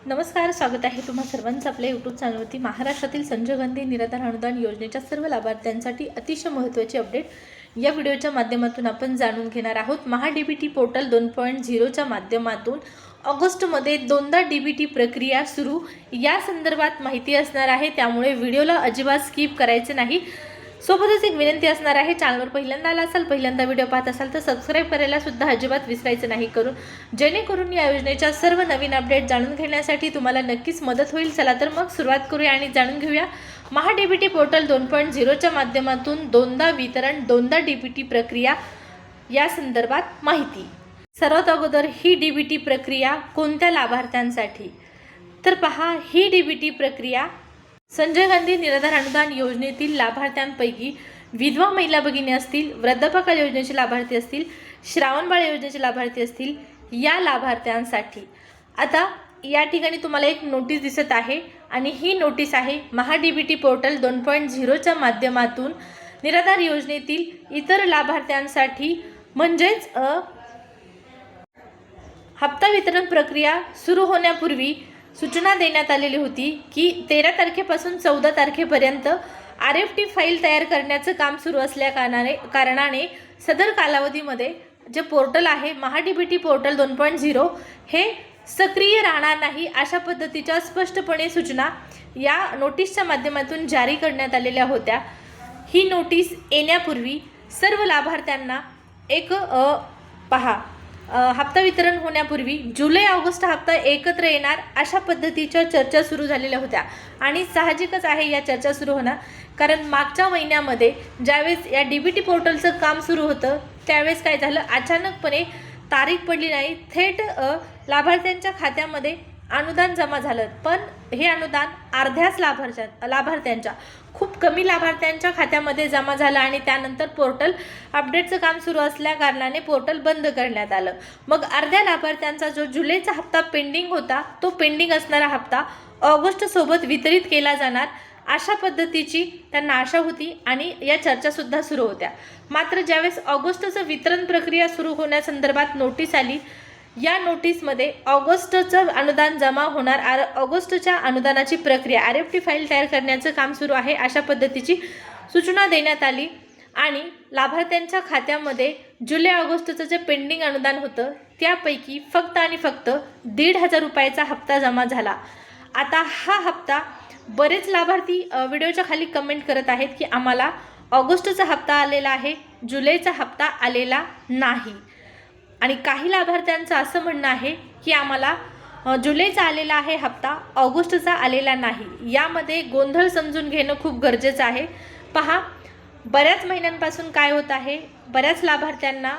नमस्कार, स्वागत आहे तुम्हा सर्वांचं आपल्या यूट्यूब चॅनलवरती। महाराष्ट्रातील संजय गांधी निराधार अनुदान योजनेच्या सर्व लाभार्थ्यांसाठी अतिशय महत्त्वाची अपडेट या व्हिडिओच्या माध्यमातून आपण जाणून घेणार आहोत। महा-डीबीटी पोर्टल 2.0च्या माध्यमातून ऑगस्टमध्ये दोनदा डीबीटी प्रक्रिया सुरू या संदर्भात माहिती असणार आहे, त्यामुळे व्हिडिओला अजिबात स्किप करायचे नाही। सोबतच एक विनंती असणार आहे, चॅनलवर पहिल्यांदा आला असाल, पहिल्यांदा व्हिडिओ पाहत असाल तर सबस्क्राइब करायला सुद्धा अजिबात विसरायचं नाही, जेणेकरून या योजनेच्या सर्व नवीन अपडेट जाणून घेण्यासाठी तुम्हाला नक्कीच मदत होईल। चला तर मग सुरुवात करूया आणि जाणून घेऊया महा-डीबीटी पोर्टल 2.0च्या माध्यमातून दोनदा वितरण, दोनदा डीबीटी प्रक्रिया या संदर्भात माहिती। सर्वात अगोदर ही डीबीटी प्रक्रिया कोणत्या लाभार्थ्यांसाठी? तर पहा, ही डीबीटी प्रक्रिया संजय गांधी निराधार अनुदान योजनेतील लाभार्थ्यांपैकी विधवा महिला भगिनी असतील, वृद्धापकाळ योजनेचे लाभार्थी असतील, श्रावणबाळ योजनेचे लाभार्थी असतील, या लाभार्थ्यांसाठी। आता या ठिकाणी तुम्हाला एक नोटीस दिसत आहे आणि ही नोटीस आहे महा-डीबीटी पोर्टल 2.0च्या माध्यमातून निराधार योजनेतील इतर लाभार्थ्यांसाठी, म्हणजेच हप्ता वितरण प्रक्रिया सुरू होण्यापूर्वी सूचना देण्यात आलेली होती की 13 तारखेपासून 14 तारखेपर्यंत RFT फाईल तयार करण्याचं काम सुरू असल्या कारणाने सदर कालावधीमध्ये जे पोर्टल आहे महा-डीबीटी पोर्टल 2.0 हे सक्रिय राहणार नाही, अशा पद्धतीच्या स्पष्टपणे सूचना या नोटीसच्या माध्यमातून जारी करण्यात आलेल्या होत्या। ही नोटीस येण्यापूर्वी सर्व लाभार्थ्यांना एक हप्ता वितरण होण्यापूर्वी जुलै-ऑगस्ट हप्ता एकत्र येणार अशा पद्धतीच्या चर्चा सुरू झालेल्या होत्या आणि साहजिकच आहे या चर्चा सुरू होणार, कारण मागच्या महिन्यामध्ये ज्यावेळेस या डीबीटी पोर्टलचं काम सुरू होतं त्यावेळेस काय झालं, अचानकपणे तारीख पडली नाही, थेट लाभार्थ्यांच्या खात्यामध्ये अनुदान जमा झालं। पण हे अनुदान अर्ध्याच लाभार्थ्यांच्या खूप कमी लाभार्थ्यांच्या खात्यामध्ये जमा झालं आणि त्यानंतर पोर्टल अपडेटचं काम सुरू असल्या कारणाने पोर्टल बंद करण्यात आलं। मग अर्ध्या लाभार्थ्यांचा जो जुलैचा हप्ता पेंडिंग होता तो पेंडिंग असणारा हप्ता ऑगस्टसोबत वितरित केला जाणार अशा पद्धतीची त्यांना आशा होती आणि या चर्चासुद्धा सुरू होत्या। मात्र ज्यावेळेस ऑगस्टचं वितरण प्रक्रिया सुरू होण्यासंदर्भात नोटीस आली, या नोटीसमध्ये ऑगस्टचं अनुदान जमा होणार, ऑगस्टच्या अनुदानाची प्रक्रिया RFT फाईल तयार करण्याचं काम सुरू आहे अशा पद्धतीची सूचना देण्यात आली आणि लाभार्थ्यांच्या खात्यामध्ये जुलै-ऑगस्टचं जे पेंडिंग अनुदान होतं त्यापैकी फक्त आणि फक्त 1,500 रुपयाचा हप्ता जमा झाला। आता हा हप्ता बरेच लाभार्थी व्हिडिओच्या खाली कमेंट करत आहेत की आम्हाला ऑगस्टचा हप्ता आलेला आहे, जुलैचा हप्ता आलेला नाही, आणि काही लाभार्थ्यांचं असं म्हणणं आहे की आम्हाला जुलैचा आलेला आहे हप्ता, ऑगस्टचा आलेला नाही। यामध्ये गोंधळ समजून घेणं खूप गरजेचं आहे। पहा, बऱ्याच महिन्यांपासून काय होत आहे, बऱ्याच लाभार्थ्यांना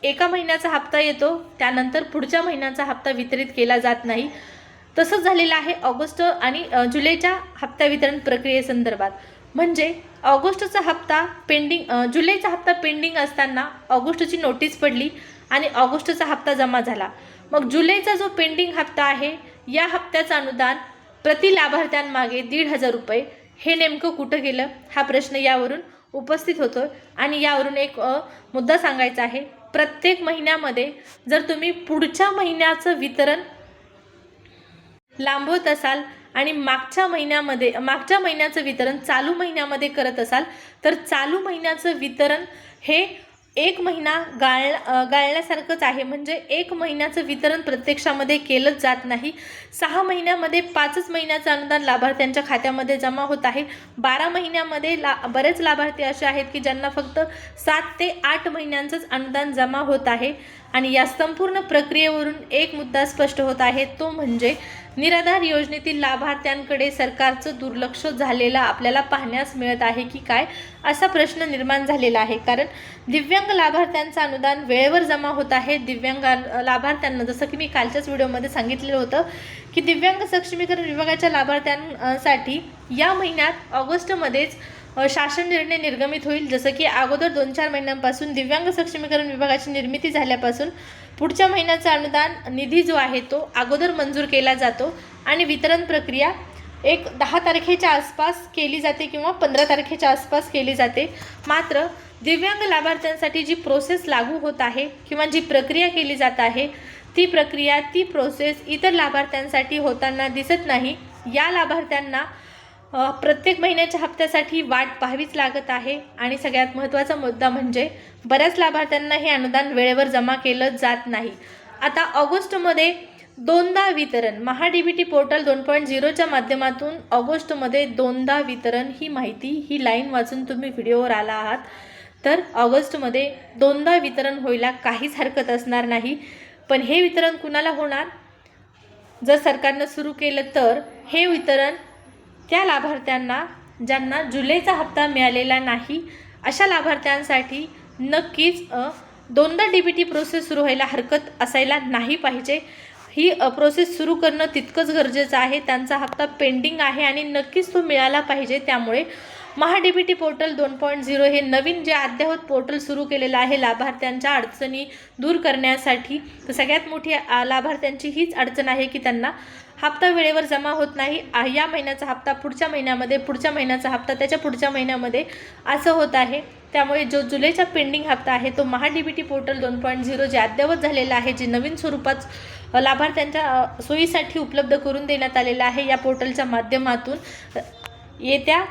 एका महिन्याचा हप्ता येतो, त्यानंतर पुढच्या महिन्याचा हप्ता वितरित केला जात नाही। तसंच झालेलं आहे ऑगस्ट आणि जुलैच्या हप्ता वितरण प्रक्रियेसंदर्भात। म्हणजे ऑगस्टचा हप्ता पेंडिंग, जुलैचा हप्ता पेंडिंग असताना ऑगस्टची नोटीस पडली आणि ऑगस्टचा हप्ता जमा झाला। मग जुलैचा जो पेंडिंग हप्ता आहे या हप्त्याचं अनुदान प्रति लाभार्थ्यांमागे 1,500 रुपये हे नेमकं कुठं गेलं हा प्रश्न यावरून उपस्थित होतो। आणि यावरून एक मुद्दा सांगायचा आहे, प्रत्येक महिन्यामध्ये जर तुम्ही पुढच्या महिन्याचं वितरण लांबवत असाल आणि मागच्या महिन्याचं वितरण चालू महिन्यामध्ये करत असाल तर चालू महिन्याचं वितरण हे एक महिना गाळण्यासारखंच आहे। म्हणजे एक महिन्याचं वितरण प्रत्यक्षामध्ये केलंच जात नाही। 6 महिन्यामध्ये 5च महिन्याचं अनुदान लाभार्थ्यांच्या खात्यामध्ये जमा होत आहे। 12 महिन्यामध्ये बरेच लाभार्थी असे आहेत की ज्यांना फक्त 7 ते 8 महिन्यांचंच अनुदान जमा होत आहे। आणि या संपूर्ण प्रक्रियेवरून एक मुद्दा स्पष्ट होत आहे, तो म्हणजे निराधार योजनेतील लाभार्थ्यांकडे सरकारचं दुर्लक्ष झालेलं आपल्याला पाहण्यास मिळत आहे की काय, असा प्रश्न निर्माण झालेला आहे। कारण दिव्यांग लाभार्थ्यांचं अनुदान वेळेवर जमा होत आहे। दिव्यांग लाभार्थ्यांना, जसं की मी कालच्याच व्हिडिओमध्ये सांगितलेलं होतं की दिव्यांग सक्षमीकरण विभागाच्या लाभार्थ्यांसाठी या महिन्यात ऑगस्टमध्येच शासन निर्णय निर्गमित होईल। जसं की अगोदर 2-4 महिन्यांपासून दिव्यांग सक्षमीकरण विभागाची निर्मिती झाल्यापासून पुढच्या महिन्याचा अनुदान निधी जो आहे तो अगोदर मंजूर केला जातो आणि वितरण प्रक्रिया एक 10 तारखेच्या आसपास केली जाते किंवा 15 तारखेच्या आसपास केली जाते। मात्र दिव्यांग लाभार्थ्यांसाठी जी प्रोसेस लागू होत आहे किंवा जी प्रक्रिया केली जात आहे ती प्रक्रिया, ती प्रोसेस इतर लाभार्थ्यांसाठी होताना दिसत नाही. या लाभार्थ्यांना प्रत्येक महिन्याच्या हप्त्यासाठी वाट पाहावीच लागत आहे. आणि सगळ्यात महत्त्वाचा मुद्दा म्हणजे बऱ्याच लाभार्थ्यांना हे अनुदान वेळेवर जमा केलं जात नाही. आता ऑगस्टमध्ये दोनदा वितरण, महा DBT पोर्टल 2.0च्या माध्यमातून ऑगस्टमध्ये दोनदा वितरण, ही माहिती, ही लाईन वाचून तुम्ही व्हिडिओवर आला आहात. तर ऑगस्टमध्ये दोनदा वितरण व्हायला काहीच हरकत असणार नाही. पण हे वितरण कुणाला होणार? जर सरकारनं सुरू केलं तर हे वितरण त्या लाभार्थ्यांना ज्यांना जुलैचा हप्ता मिळालेला नाही अशा लाभार्थ्यांसाठी नक्कीच दोनदा DBT प्रोसेस सुरू व्हायला हरकत असायला नाही पाहिजे. ही प्रोसेस सुरू करणं तितकंच गरजेचं आहे. त्यांचा हप्ता पेंडिंग आहे आणि नक्कीच तो मिळाला पाहिजे. त्यामुळे महा DBT पोर्टल 2.0 हे नवीन जे अद्ययावत पोर्टल सुरू केलेलं आहे लाभार्थ्यांच्या अडचणी दूर करण्यासाठी. तर सगळ्यात मोठी लाभार्थ्यांची हीच अडचण आहे की त्यांना हप्ता वेळेवर जमा होत नाही. या महिन्याचा हप्ता पुढच्या महिन्यामध्ये, पुढच्या महिन्याचा हप्ता त्याच्या पुढच्या महिन्यामध्ये असं होत आहे. त्यामुळे जो जुलैचा पेंडिंग हप्ता आहे तो महा DBT पोर्टल 2.0 जे अद्ययावत झालेलं आहे, जे नवीन स्वरूपात लाभार्थ्यांच्या सोयीसाठी उपलब्ध करून देण्यात आलेलं आहे या पोर्टलच्या माध्यमातून, येत्या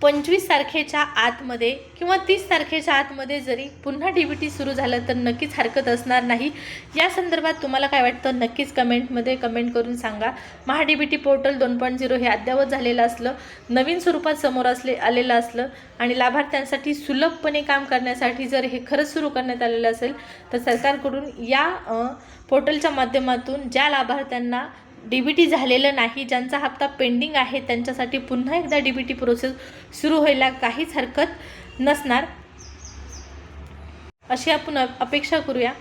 25 तारखेच्या आतमध्ये किंवा 30 तारखेच्या आतमध्ये जरी पुन्हा DBT सुरू झालं तर नक्कीच हरकत असणार नाही. या संदर्भात तुम्हाला काय वाटतं नक्कीच कमेंटमध्ये कमेंट करून सांगा. महा DBT पोर्टल 2.0 हे अद्ययावत झालेलं असलं, नवीन स्वरूपात समोर आलेलं असलं आणि लाभार्थ्यांसाठी सुलभपणे काम करण्यासाठी जर हे खरंच सुरू करण्यात आलेलं असेल तर सरकारकडून या पोर्टलच्या माध्यमातून ज्या लाभार्थ्यांना DBT झालेलं नाही, ज्यांचा हप्ता पेंडिंग आहे, त्यांच्यासाठी पुन्हा एकदा DBT प्रोसेस सुरू व्हायला काहीच हरकत नसणार अशी आपण अपेक्षा करूया.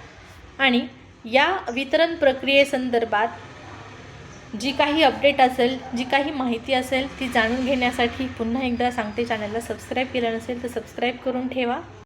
आणि या वितरण प्रक्रियेसंदर्भात जी काही अपडेट असेल, जी काही माहिती असेल ती जाणून घेण्यासाठी पुन्हा एकदा सांगते, चॅनलला सबस्क्राईब केलं नसेल तर सबस्क्राईब करून ठेवा.